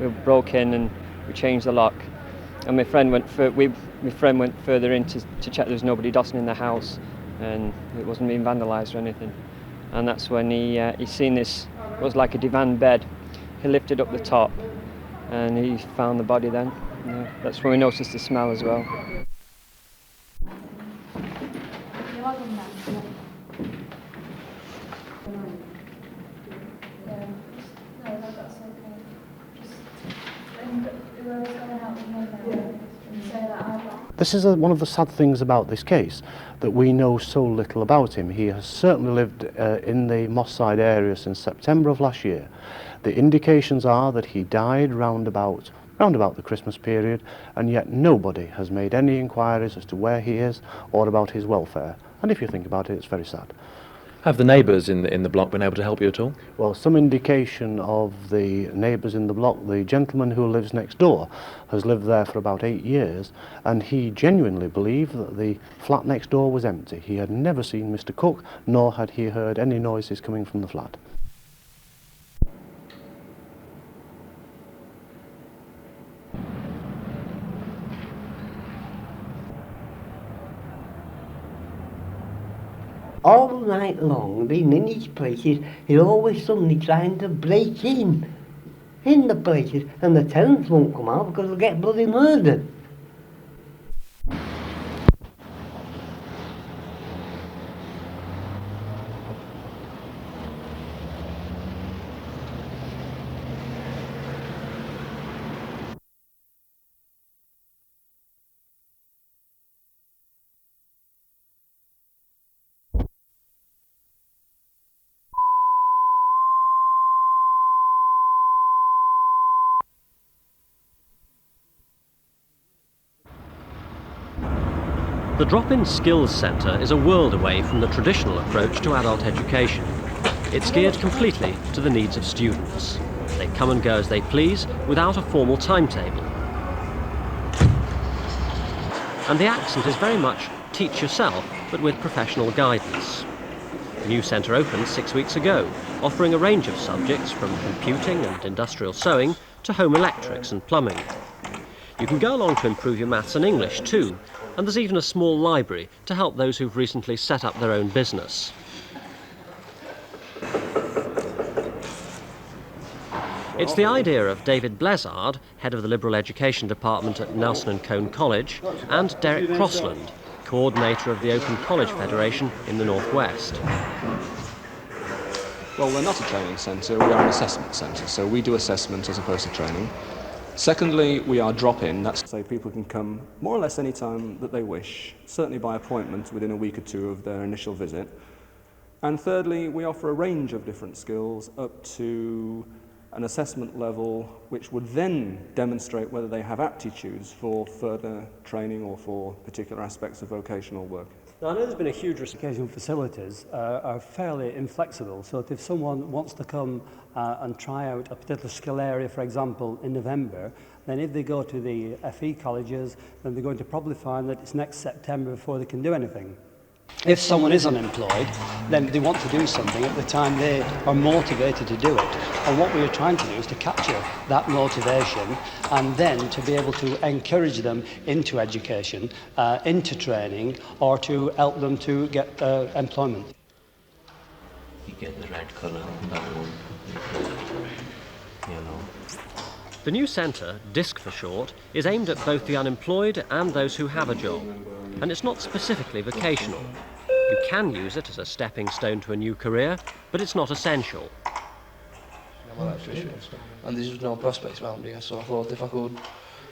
we broke in and we changed the lock. And my friend went further in to check there was nobody dossing in the house and it wasn't being vandalised or anything. And that's when he seen this, it was like a divan bed. He lifted up the top and he found the body then. That's when we noticed the smell as well. This is one of the sad things about this case, that we know so little about him. He has certainly lived in the Moss Side area since September of last year. The indications are that he died round about the Christmas period, and yet nobody has made any inquiries as to where he is or about his welfare. And if you think about it, it's very sad. Have the neighbours in the block been able to help you at all? Well, some indication of the neighbours in the block. The gentleman who lives next door has lived there for about 8 years, and he genuinely believed that the flat next door was empty. He had never seen Mr. Cook, nor had he heard any noises coming from the flat. All night long, being in these places, he's always suddenly trying to break in the places, and the tenants won't come out because they'll get bloody murdered. The Drop-In Skills Centre is a world away from the traditional approach to adult education. It's geared completely to the needs of students. They come and go as they please, without a formal timetable. And the accent is very much teach yourself, but with professional guidance. The new centre opened 6 weeks ago, offering a range of subjects from computing and industrial sewing to home electrics and plumbing. You can go along to improve your maths and English too, and there's even a small library to help those who've recently set up their own business. It's the idea of David Blezard, head of the Liberal Education Department at Nelson and Colne College, and Derek Crossland, coordinator of the Open College Federation in the North West. Well, we're not a training centre, we are an assessment centre, so we do assessment as opposed to training. Secondly, we are drop-in, that's to say people can come more or less any time that they wish, certainly by appointment within a week or two of their initial visit. And thirdly, we offer a range of different skills up to an assessment level which would then demonstrate whether they have aptitudes for further training or for particular aspects of vocational work. Now, I know there's been a huge Education facilities are fairly inflexible, so that if someone wants to come and try out a particular skill area, for example, in November, then if they go to the FE colleges, then they're going to probably find that it's next September before they can do anything. If someone is unemployed, then they want to do something at the time they are motivated to do it. And what we are trying to do is to capture that motivation and then to be able to encourage them into education, into training, or to help them to get employment. You get the red colour, that one, yellow. The new centre, DISC for short, is aimed at both the unemployed and those who have a job. And it's not specifically vocational. You can use it as a stepping stone to a new career, but it's not essential. I'm an electrician, and there's no prospects around here, so I thought if I could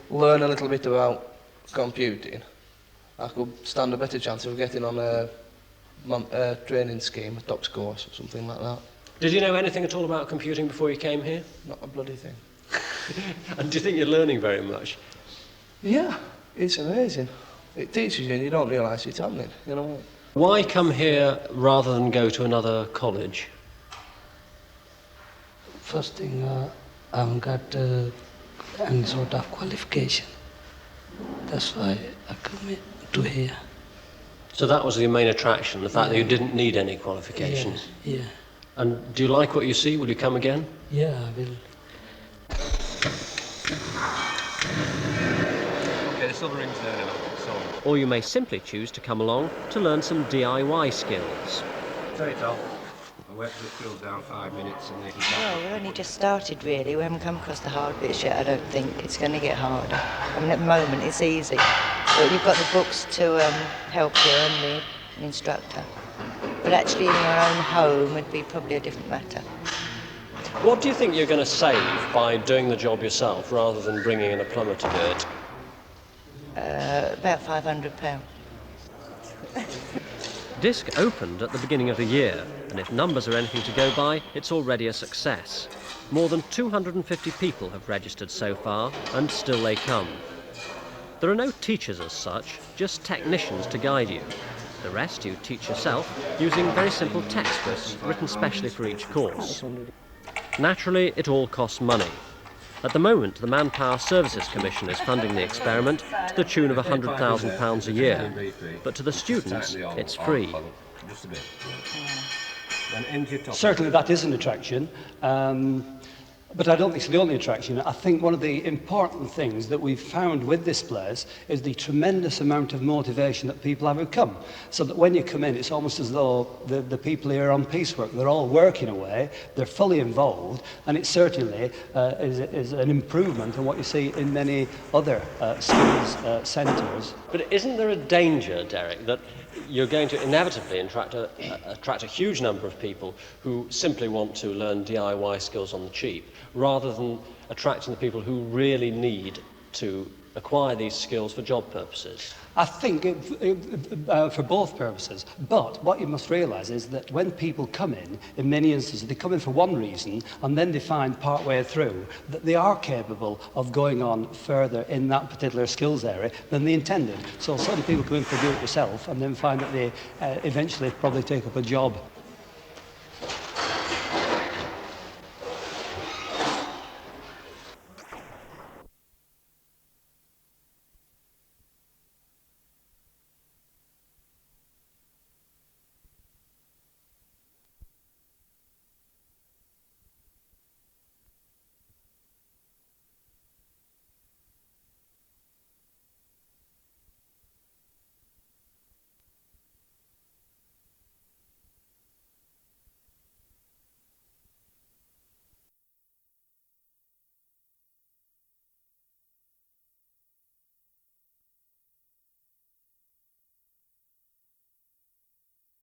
learn a little bit about computing, I could stand a better chance of getting on a training scheme, a doc's course or something like that. Did you know anything at all about computing before you came here? Not a bloody thing. And do you think you're learning very much? Yeah, it's amazing. It teaches you and you don't realise it's happening, you know. Why come here rather than go to another college? First thing, I haven't got any sort of qualification. That's why I come to here. So that was the main attraction, the fact that you didn't need any qualifications? Yeah. And do you like what you see? Will you come again? Yeah, I will. the silver rings there now. So. Or you may simply choose to come along to learn some DIY skills. Turn it off. I'll wait till it cools down 5 minutes and then you can... Well, we've only just started really. We haven't come across the hard bits yet, I don't think. It's going to get harder. I mean, at the moment it's easy. But you've got the books to help you and an instructor. But actually in your own home would be probably a different matter. What do you think you're going to save by doing the job yourself rather than bringing in a plumber to do it? About £500. Disc opened at the beginning of the year, and if numbers are anything to go by, it's already a success. More than 250 people have registered so far, and still they come. There are no teachers as such, just technicians to guide you. The rest you teach yourself using very simple textbooks written specially for each course. Naturally, it all costs money. At the moment, the Manpower Services Commission is funding the experiment to the tune of £100,000 a year, but to the students, it's free. Certainly that is an attraction, but I don't think it's the only attraction. I think one of the important things that we've found with this place is the tremendous amount of motivation that people have who come. So that when you come in, it's almost as though the people here are on piecework. They're all working away, they're fully involved, and it certainly is an improvement on what you see in many other skills centres. But isn't there a danger, Derek, that you're going to inevitably attract a huge number of people who simply want to learn DIY skills on the cheap, rather than attracting the people who really need to acquire these skills for job purposes? I think for both purposes, but what you must realise is that when people come in many instances, they come in for one reason and then they find part way through that they are capable of going on further in that particular skills area than they intended. So some people come in for do-it-yourself and then find that they eventually probably take up a job